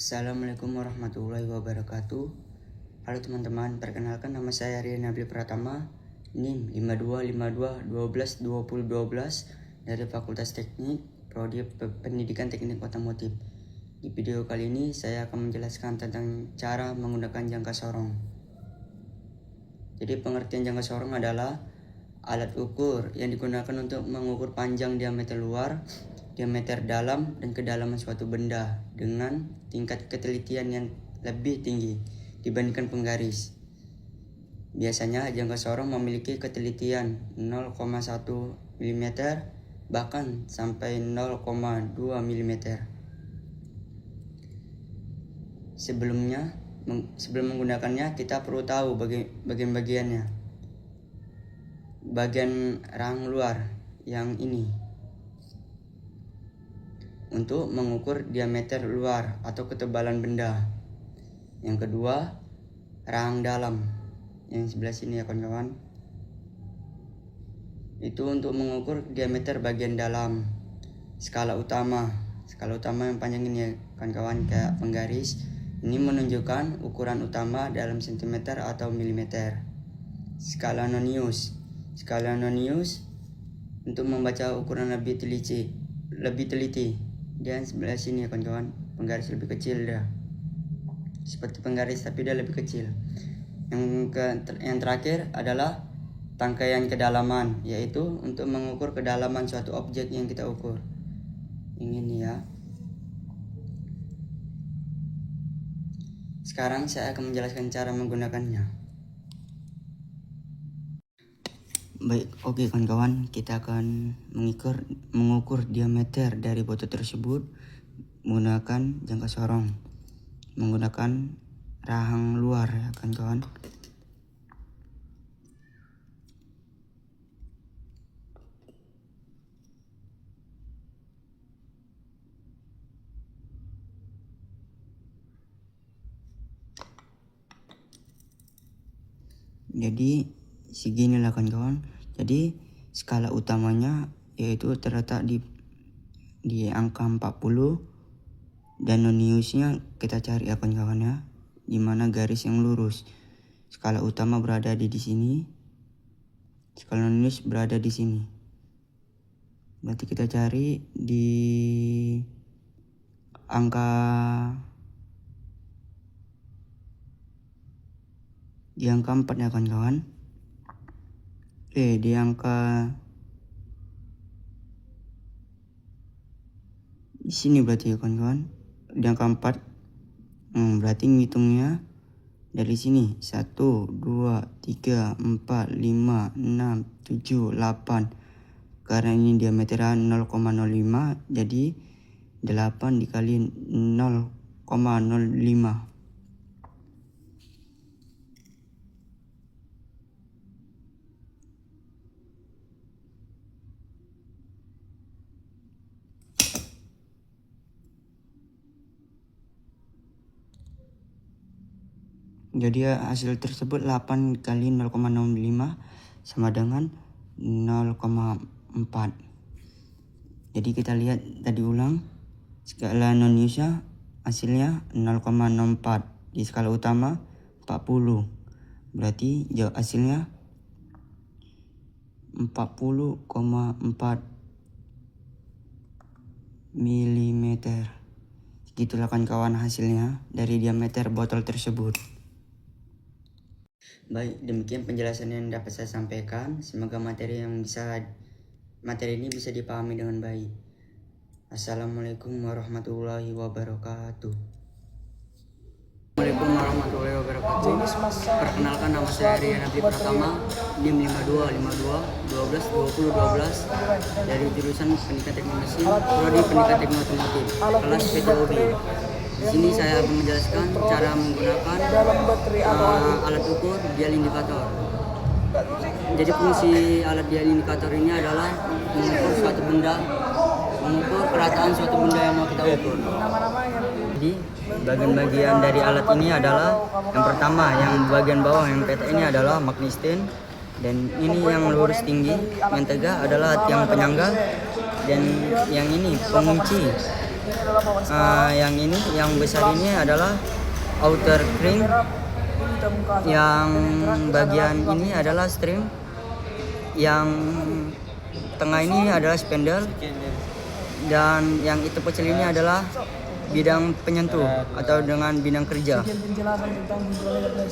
Assalamualaikum warahmatullahi wabarakatuh. Halo teman-teman, perkenalkan nama saya Rian Nabil Pratama, NIM 5252122012 dari Fakultas Teknik, Prodi Pendidikan Teknik Otomotif. Di video kali ini saya akan menjelaskan tentang cara menggunakan jangka sorong. Jadi pengertian jangka sorong adalah alat ukur yang digunakan untuk mengukur panjang diameter luar, diameter dalam, dan kedalaman suatu benda dengan tingkat ketelitian yang lebih tinggi dibandingkan penggaris. Biasanya jangka sorong memiliki ketelitian 0,1 mm bahkan sampai 0,2 mm. Sebelum menggunakannya kita perlu tahu bagian-bagiannya. Bagian rahang luar yang ini untuk mengukur diameter luar atau ketebalan benda. Yang kedua, rahang dalam yang sebelah sini ya kawan-kawan. Itu untuk mengukur diameter bagian dalam. Skala utama yang panjang ini ya kawan-kawan, kayak penggaris. Ini menunjukkan ukuran utama dalam sentimeter atau milimeter. Skala nonius untuk membaca ukuran lebih teliti. Dan sebelah sini ya kawan-kawan, penggaris lebih kecil dah. Seperti penggaris tapi dia lebih kecil. Yang terakhir adalah tangkaian kedalaman, yaitu untuk mengukur kedalaman suatu objek yang kita ukur. Ini ya. Sekarang saya akan menjelaskan cara menggunakannya. Baik, oke kawan-kawan, kita akan mengukur diameter dari botol tersebut menggunakan jangka sorong, menggunakan rahang luar ya kawan-kawan. Jadi seginilah kawan-kawan. Jadi skala utamanya yaitu terletak di angka 40, dan noniusnya kita cari ya kawan-kawan ya, di mana garis yang lurus. Skala utama berada di sini, skala nonius berada di sini. Berarti kita cari di angka 4 ya kawan-kawan. Di angka di sini berarti ya kawan-kawan, di angka 4. Berarti ngitungnya dari sini 1, 2, 3, 4, 5, 6, 7, 8. Karena ini diameternya 0,05, jadi 8 dikali 0,05. Jadi hasil tersebut 8 kali 0,05 sama dengan 0,4. Jadi kita lihat tadi ulang. Skala noniusnya hasilnya 0,04. Di skala utama 40. Berarti hasilnya 40,4 mm. Gitulah kawan-kawan hasilnya dari diameter botol tersebut. Baik, demikian penjelasan yang dapat saya sampaikan. Semoga materi ini bisa dipahami dengan baik. Assalamualaikum warahmatullahi wabarakatuh. Assalamualaikum warahmatullahi wabarakatuh. Perkenalkan, nama saya Rian Nabil Pratama, NIM 5252122012 dari jurusan Pendidikan Teknik Mesin, Prodi Pendidikan Teknik Otomotif, kelas PTOB. Di sini saya akan menjelaskan cara menggunakan alat ukur dial indikator. Jadi fungsi alat dial indikator ini adalah mengukur suatu benda, mengukur kerataan suatu benda yang mau kita ukur. Jadi bagian-bagian dari alat ini adalah yang pertama, yang bagian bawah yang peta ini adalah magnesten, dan ini yang lurus tinggi, yang tegak adalah tiang penyangga, dan yang ini pengunci. Yang ini, yang besar ini adalah outer ring, yang bagian ini adalah string, yang tengah ini adalah spindle, dan yang itu kecil ini adalah bidang penyentuh atau dengan bidang kerja.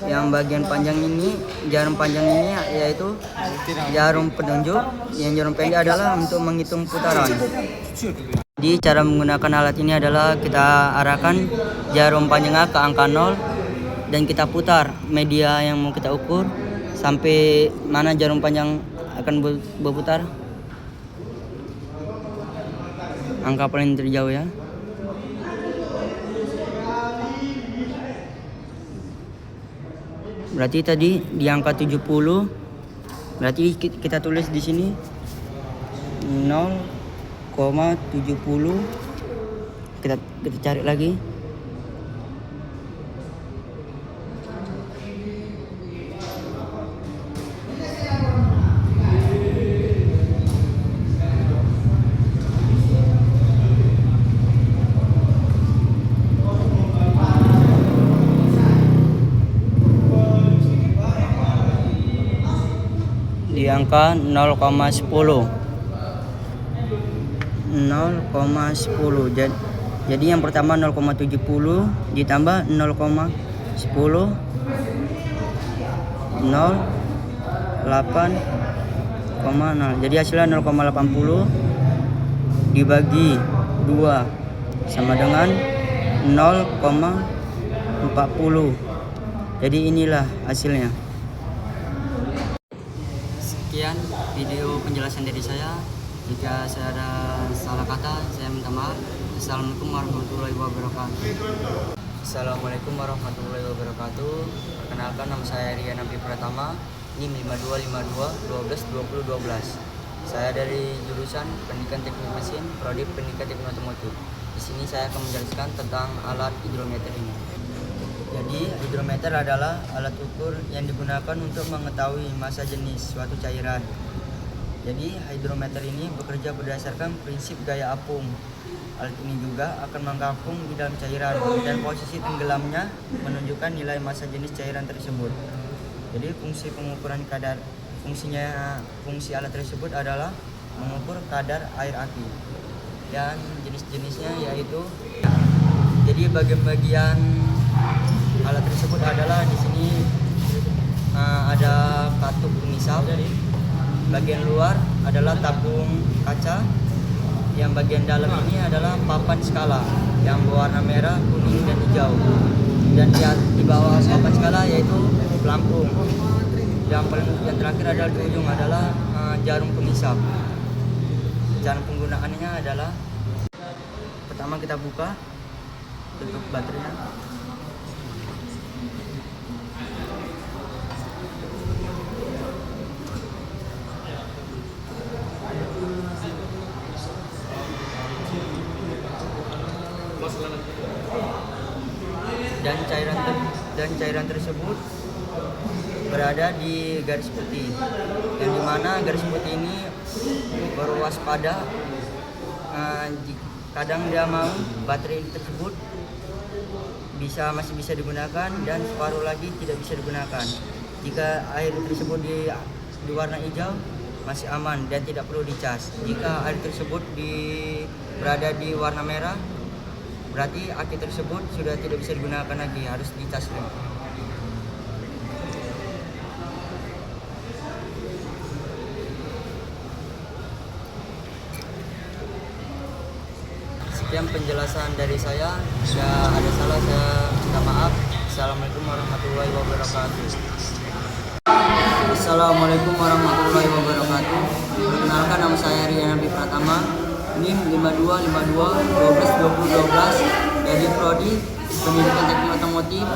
Yang bagian panjang ini, jarum panjang ini yaitu jarum penunjuk, yang jarum pendek adalah untuk menghitung putaran. Jadi cara menggunakan alat ini adalah kita arahkan jarum panjangnya ke angka 0 dan kita putar media yang mau kita ukur sampai mana jarum panjang akan berputar, angka paling terjauh ya. Berarti tadi di angka 70, berarti kita tulis di sini 0,70. Kita cari lagi. Di angka 0,10. Jadi yang pertama 0,70 ditambah 0,10, 0,8,0. Jadi hasilnya 0,80 dibagi 2 sama dengan 0,40. Jadi inilah hasilnya. Sekian video penjelasan dari saya. Jika saya ada salah kata, saya minta maaf. Assalamualaikum warahmatullahi wabarakatuh. Assalamualaikum warahmatullahi wabarakatuh. Perkenalkan, nama saya Rian Nabi Pratama, NIM 5252122012. Saya dari jurusan Pendidikan Teknik Mesin, Prodi Pendidikan Teknik Otomotif. Di sini saya akan menjelaskan tentang alat hidrometer ini. Jadi hidrometer adalah alat ukur yang digunakan untuk mengetahui massa jenis suatu cairan. Jadi hidrometer ini bekerja berdasarkan prinsip gaya apung. Alat ini juga akan mengapung di dalam cairan dan posisi tenggelamnya menunjukkan nilai massa jenis cairan tersebut. Jadi fungsi pengukuran kadar fungsi alat tersebut adalah mengukur kadar air aki. Dan jenis-jenisnya yaitu, jadi bagian-bagian alat tersebut adalah di sini ada katup pengisap, bagian luar adalah tabung kaca, yang bagian dalam ini adalah papan skala yang berwarna merah, kuning, dan hijau, dan di bawah papan skala yaitu pelampung. Yang terakhir adalah di ujung adalah jarum pengisap. Cara penggunaannya adalah pertama kita buka, tutup baterainya. Dan cairan tersebut berada di garis putih, yang dimana garis putih ini berwaspada. Kadang dia mau baterai tersebut masih bisa digunakan, dan separuh lagi tidak bisa digunakan. Jika air tersebut di warna hijau masih aman dan tidak perlu dicas. Jika air tersebut berada di warna merah, berarti aki tersebut sudah tidak bisa digunakan lagi, harus dicas dulu. Sekian penjelasan dari saya. Jika ada salah, saya minta maaf. Assalamualaikum warahmatullahi wabarakatuh. Assalamualaikum warahmatullahi wabarakatuh. Perkenalkan, nama saya Rian Nabi Pratama, NIM 5252122012 dari Prodi Pendidikan Teknik Otomotif,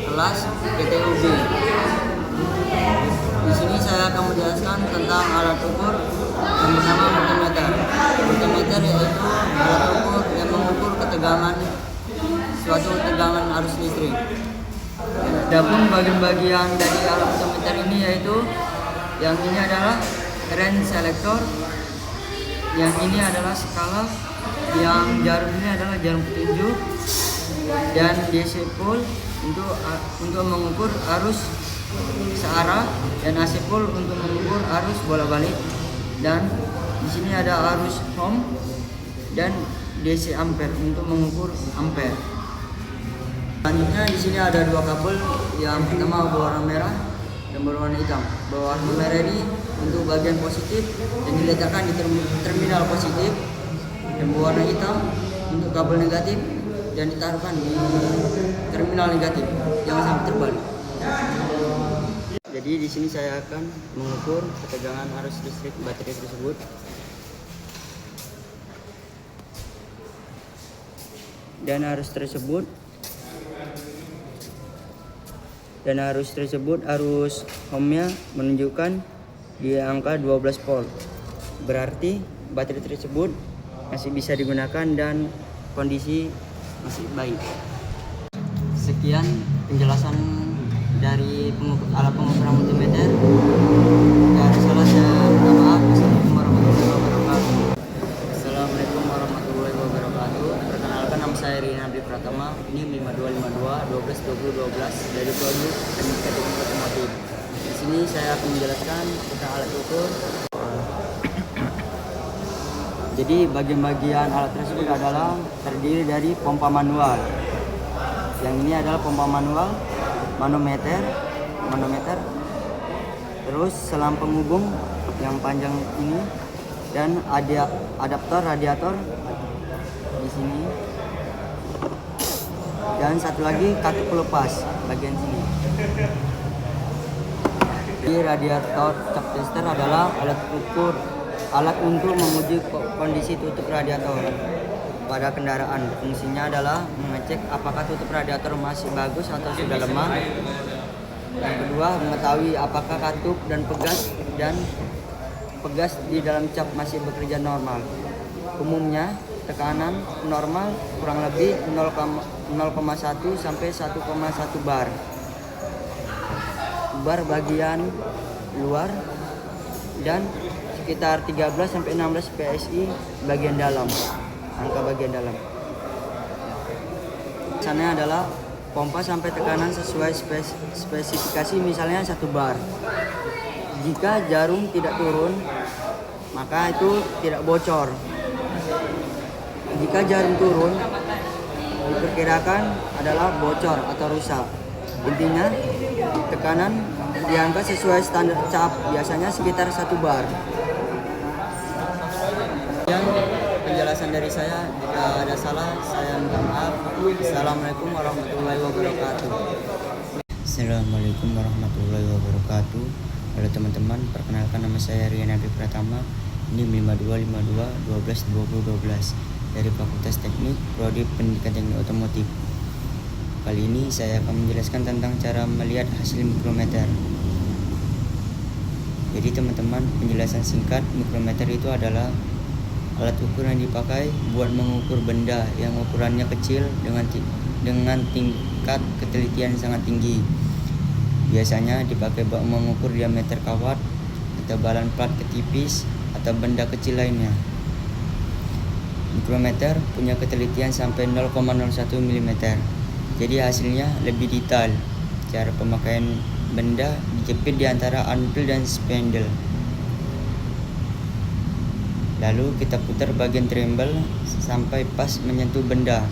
kelas PTUB. Di sini saya akan menjelaskan tentang alat ukur yang bernama multimeter. Multimeter yaitu alat ukur yang mengukur suatu tegangan arus listrik. Adapun bagian-bagian dari alat multimeter ini yaitu, yang ini adalah range selector, yang ini adalah skala, Yang jarum ini adalah jarum petunjuk, dan DC pole untuk mengukur arus searah, dan AC pole untuk mengukur arus bolak-balik. Dan di sini ada arus home dan DC ampere untuk mengukur ampere. Selanjutnya di sini ada dua kabel, yang pertama berwarna merah dan berwarna hitam. Berwarna merah ini untuk bagian positif dan diletakkan di terminal positif, dan berwarna hitam untuk kabel negatif dan ditaruhkan di terminal negatif. Jangan sampai terbalik. Jadi di sini saya akan mengukur ketegangan arus listrik baterai tersebut. Dan arus tersebut arus home-nya menunjukkan di angka 12 volt. Berarti baterai tersebut masih bisa digunakan dan kondisi masih baik. Sekian penjelasan dari alat pengukuran multimeter. Jika ada salah saya minta maaf. Assalamualaikum warahmatullahi wabarakatuh. Assalamualaikum warahmatullahi wabarakatuh. Perkenalkan, nama saya Rina Abdi Pratama, NIM 5252 12 dari produk teknik otomotif. Di sini saya akan menjelaskan tentang alat ukur. Jadi bagian-bagian alat tersebut adalah terdiri dari pompa manual. Yang ini adalah pompa manual, manometer, terus selang penghubung yang panjang ini, dan adaptor radiator di sini, dan satu lagi katup pelepas bagian sini. Jadi radiator cap tester adalah alat untuk menguji kondisi tutup radiator pada kendaraan. Fungsinya adalah mengecek apakah tutup radiator masih bagus atau sudah lemah. Yang kedua, mengetahui apakah katup dan pegas di dalam cap masih bekerja normal. Umumnya tekanan normal kurang lebih 0,1 sampai 1,1 bar. Bar bagian luar dan sekitar 13 sampai 16 PSI bagian dalam. Angka bagian dalam. Pesannya adalah pompa sampai tekanan sesuai spesifikasi, misalnya 1 bar. Jika jarum tidak turun, maka itu tidak bocor. Jika jarum turun, diperkirakan adalah bocor atau rusak. Intinya, tekanan diangkat sesuai standar cap, biasanya sekitar 1 bar. Penjelasan dari saya, jika ada salah saya minta maaf. Assalamualaikum warahmatullahi wabarakatuh. Assalamualaikum warahmatullahi wabarakatuh. Halo teman-teman, perkenalkan, nama saya Rian Abdi Pratama, NIM 5252 12 dari Fakultas Teknik Prodi Pendidikan Teknik Otomotif. Kali ini saya akan menjelaskan tentang cara melihat hasil mikrometer. Jadi teman-teman, penjelasan singkat, mikrometer itu adalah alat ukur yang dipakai buat mengukur benda yang ukurannya kecil dengan tingkat ketelitian sangat tinggi. Biasanya dipakai buat mengukur diameter kawat, ketebalan plat ketipis, atau benda kecil lainnya. Mikrometer punya ketelitian sampai 0,01 mm. Jadi hasilnya lebih detail. Cara pemakaian benda dijepit di antara anvil dan spandel. Lalu kita putar bagian trembel sampai pas menyentuh benda.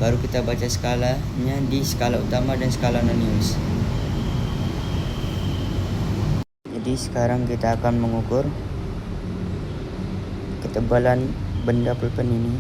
Baru kita baca skalanya di skala utama dan skala non-use. Jadi sekarang kita akan mengukur ketebalan benda pulpen ini.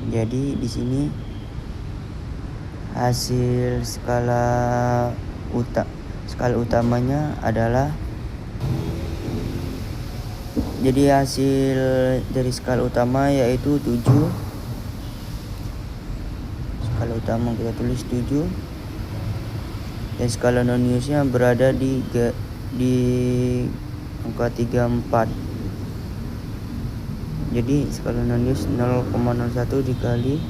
Jadi di sini hasil skala utamanya adalah, jadi hasil dari skala utama yaitu 7. Skala utama kita tulis 7. dan skala non-newsnya berada di angka 34. Jadi skala non-news 0,01 dikali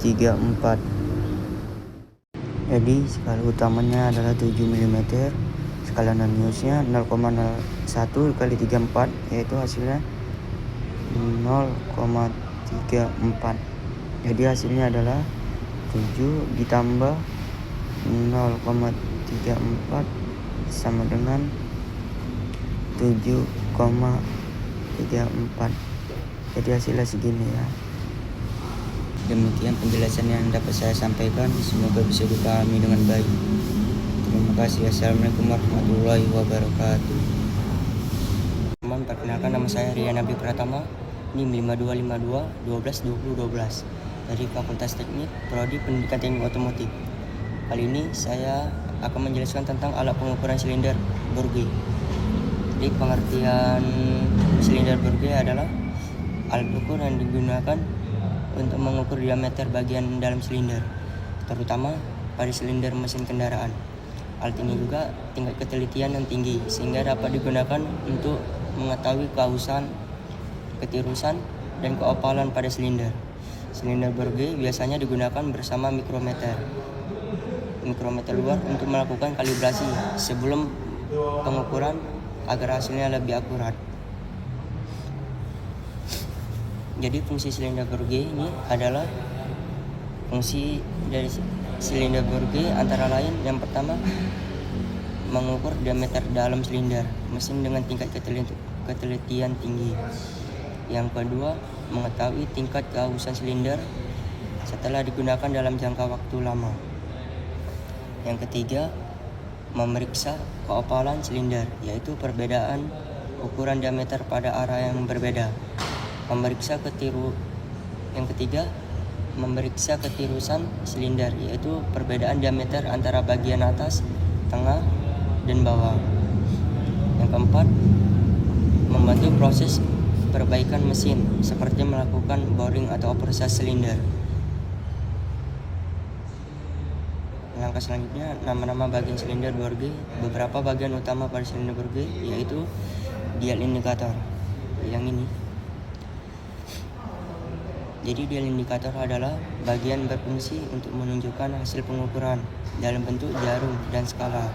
34. Jadi skala utamanya adalah 7 mm, skala non-newsnya 0,01 dikali 34, yaitu hasilnya 0,34. Jadi hasilnya adalah 7 ditambah 0,34 sama dengan 7,34. Jadi hasilnya segini ya. Demikian penjelasan yang dapat saya sampaikan, semoga bisa dipahami dengan baik. Terima kasih. Assalamualaikum warahmatullahi wabarakatuh. Teman, perkenalkan, nama saya Rian Nabi Pratama, NIM 5252 12 20 12 dari Fakultas Teknik Prodi Pendidikan Teknik Otomotif. Kali ini saya akan menjelaskan tentang alat pengukuran silinder Bourget. Jadi pengertian silinder Bourget adalah alat ukur yang digunakan untuk mengukur diameter bagian dalam silinder, terutama pada silinder mesin kendaraan. Alat ini juga tingkat ketelitian yang tinggi sehingga dapat digunakan untuk mengetahui keausan, ketirusan, dan keopalan pada silinder. Silinder Bourget biasanya digunakan bersama mikrometer luar untuk melakukan kalibrasi sebelum pengukuran agar hasilnya lebih akurat. Jadi fungsi silinder Bourget ini adalah fungsi dari silinder Bourget antara lain yang pertama mengukur diameter dalam silinder mesin dengan tingkat ketelitian tinggi. Yang kedua, mengetahui tingkat keausan silinder setelah digunakan dalam jangka waktu lama. Yang ketiga, memeriksa keopalan silinder, yaitu perbedaan ukuran diameter pada arah yang berbeda. Yang ketiga, memeriksa ketirusan silinder, yaitu perbedaan diameter antara bagian atas, tengah, dan bawah. Yang keempat, membantu proses perbaikan mesin seperti melakukan boring atau operasi silinder. Langkah selanjutnya, nama-nama bagian silinder Bourget. Beberapa bagian utama pada silinder Bourget yaitu dial indikator yang ini. Jadi dial indikator adalah bagian berfungsi untuk menunjukkan hasil pengukuran dalam bentuk jarum dan skala.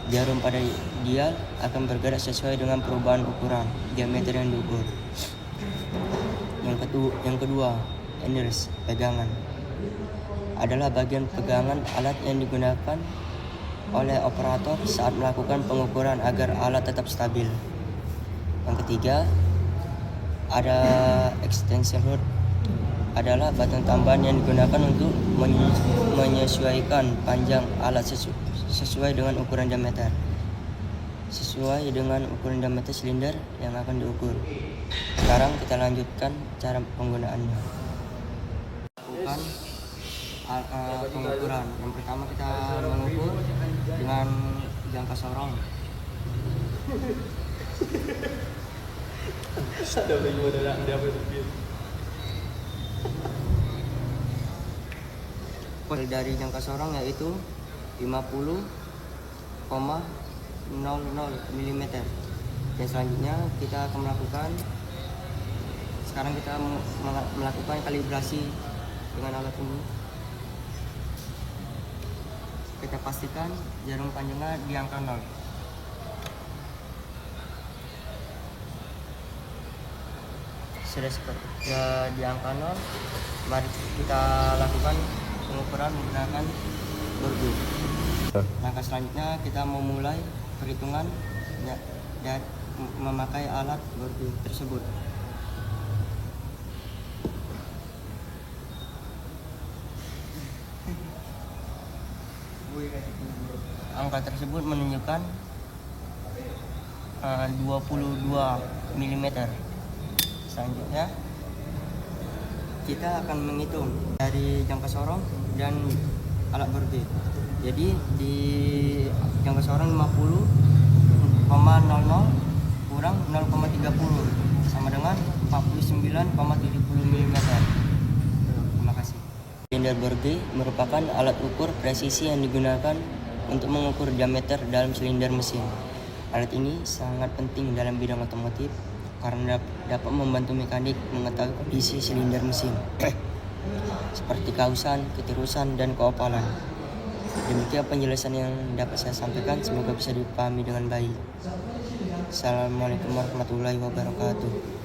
Jarum pada dial akan bergerak sesuai dengan perubahan ukuran diameter yang diukur. Yang kedua, enders, pegangan, adalah bagian pegangan alat yang digunakan oleh operator saat melakukan pengukuran agar alat tetap stabil. Yang ketiga, ada extension rod, adalah batang tambahan yang digunakan untuk menyesuaikan panjang alat sesuai dengan ukuran diameter silinder yang akan diukur. Sekarang kita lanjutkan cara penggunaannya. Lakukan pengukuran. Yang pertama kita mengukur dengan jangka sorong. Dari jangka sorong yaitu 50,00 mm. Dan selanjutnya kita akan melakukan kalibrasi dengan alat ini. Kita pastikan jarum panjangnya di angka 0. Sudah di angka 0, mari kita lakukan pengukuran menggunakan Bourget. Langkah selanjutnya kita memulai perhitungan dan memakai alat Bourget tersebut. Angka tersebut menunjukkan 22 mm. Selanjutnya kita akan menghitung dari jangka sorong dan alat Bourget. Jadi di jangka sorong 50,00 kurang 0,30 sama dengan 49,70 mm. Terima kasih. silinder bor gauge merupakan alat ukur presisi yang digunakan untuk mengukur diameter dalam silinder mesin. Alat ini sangat penting dalam bidang otomotif karena dapat membantu mekanik mengetahui kondisi silinder mesin seperti kausan, keterusan, dan keopalan. Demikian penjelasan yang dapat saya sampaikan, semoga bisa dipahami dengan baik. Assalamualaikum warahmatullahi wabarakatuh.